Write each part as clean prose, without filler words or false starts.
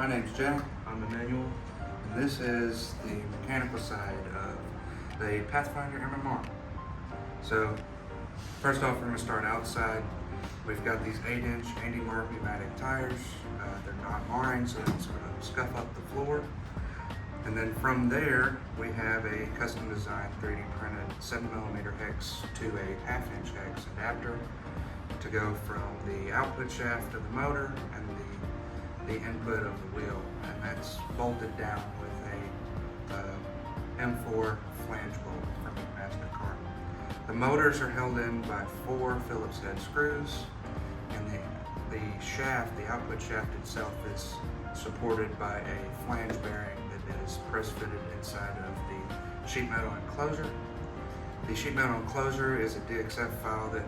My name's Jack. I'm Emmanuel. And this is the mechanical side of the Pathfinder MMR. So, first off, we're going to start outside. We've got these 8-inch Andy Mark pneumatic tires. They're non-marring, so it's going to scuff up the floor. And then from there, we have a custom designed 3D printed 7mm hex to a 1/2-inch hex adapter to go from the output shaft of the motor and the input of the wheel, and that's bolted down with a M4 flange bolt from the MasterCard. The motors are held in by 4 Phillips head screws, and the shaft, the output shaft itself, is supported by a flange bearing that is press-fitted inside of the sheet metal enclosure. The sheet metal enclosure is a DXF file that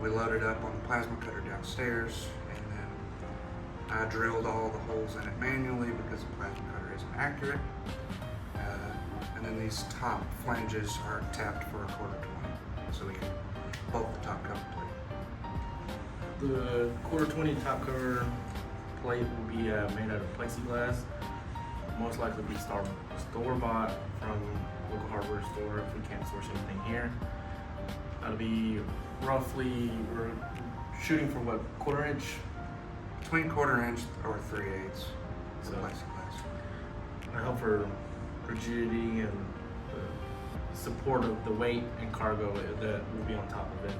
we loaded up on the plasma cutter downstairs, and then I drilled all the holes in it manually because the plasma cutter isn't accurate. And then these top flanges are tapped for a 1/4 20, so we can bolt the top cover plate. The 1/4 20 top cover plate will be made out of plexiglass. Most likely be store-bought from local hardware store if we can't source anything here. That'll be roughly, we're shooting for what, 1/4 inch? Between 1/4 inch or 3/8 So plexiglass. I hope for rigidity and the support of the weight and cargo that will be on top of it.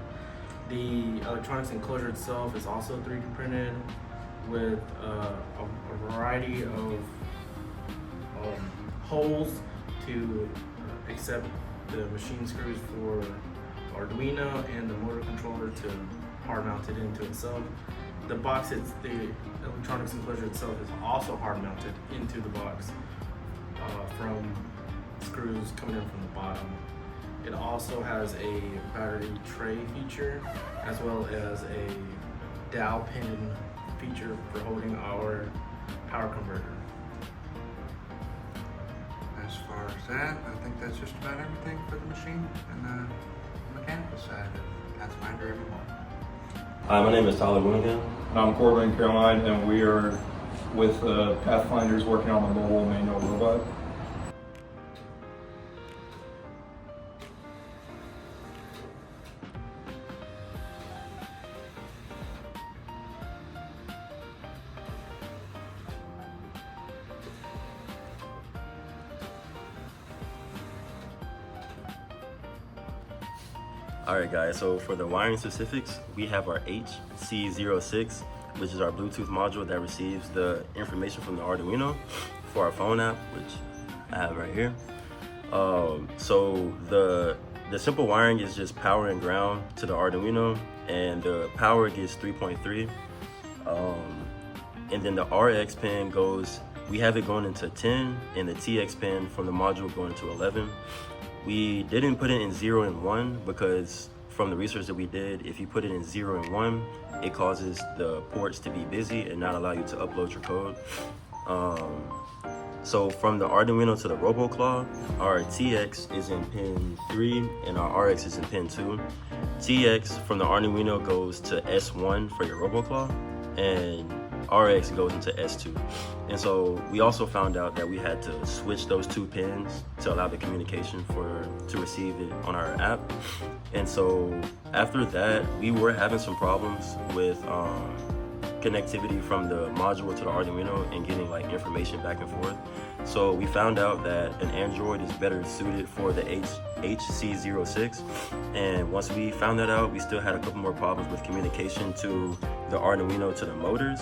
The electronics enclosure itself is also 3D printed with a variety of holes to accept the machine screws for Arduino and the motor controller to hard mount it into itself. The box, the electronics enclosure itself is also hard mounted into the box from screws coming in from the bottom. It also has a battery tray feature as well as a dowel pin feature for holding our power converter. As far as that, I think that's just about everything for the machine and the mechanical side of Pathfinder MMR. Hi, my name is Tyler Winnigan. And I'm Corbin Caroline, and we are with Pathfinders working on the mobile manual robot. Alright guys, so for the wiring specifics, we have our HC06, which is our Bluetooth module that receives the information from the Arduino for our phone app, which I have right here. So the simple wiring is just power and ground to the Arduino, and the power gets 3.3. And then the RX pin goes, we have it going into 10, and the TX pin from the module going into 11. We didn't put it in 0 and 1 because from the research that we did, if you put it in 0 and 1, it causes the ports to be busy and not allow you to upload your code. So from the Arduino to the RoboClaw, our TX is in pin 3 and our RX is in pin 2. TX from the Arduino goes to S1 for your RoboClaw, and RX goes into S2. And so we also found out that we had to switch those 2 pins to allow the communication to receive it on our app. And so after that, we were having some problems with connectivity from the module to the Arduino and getting like information back and forth. So we found out that an Android is better suited for the HC06. And once we found that out, we still had a couple more problems with communication to the Arduino to the motors,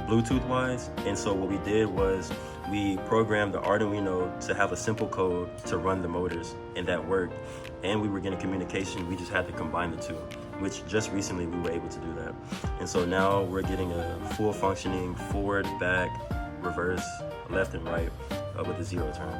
Bluetooth wise. And so what we did was we programmed the Arduino to have a simple code to run the motors, and that worked. And we were getting communication, we just had to combine the 2, which just recently we were able to do that. And so now we're getting a full functioning forward, back, reverse, left and right with a 0 turn.